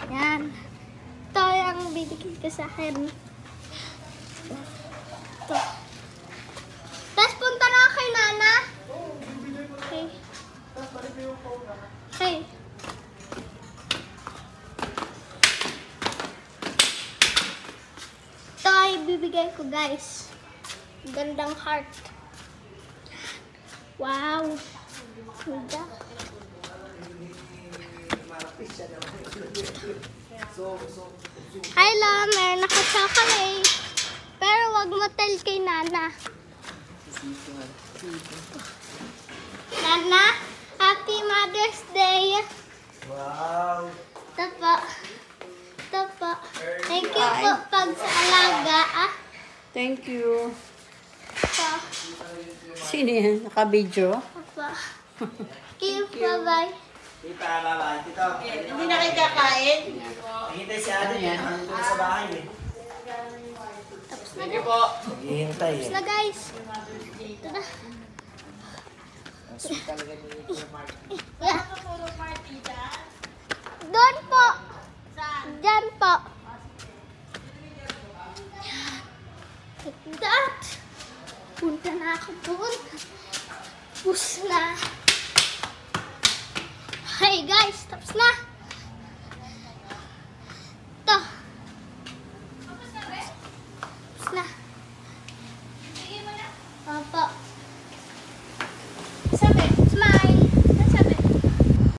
Yan. Ito yung bibigyan ko sa akin. Ito. Tapos punta na ako kay Nana. Okay. Okay. Ito ay bibigay ko, guys. Gandang heart. Wow. Ganda. Hello, meron ako chocolate. Pero wag mo tell kay Nana. Nana, Happy Mother's Day. Wow. Ito po. Ito po. Thank you po pag sa alaga. Thank you. Ito. Sino yan? Naka-video? Ito. Thank you. Bye-bye. Tita, bye-bye. Tito. Hindi na kayo kakain? Hihintay si ate yan. Nandito na sa bahay eh. Tapos na, Sige po. Hihintay tapos eh. na, guys. Ito na. Ang sweet talaga ni Kuya Mark. Yeah. Doon po. Diyan po. Like that. Punta na ako doon. Tapos na. Hey guys, tapos na.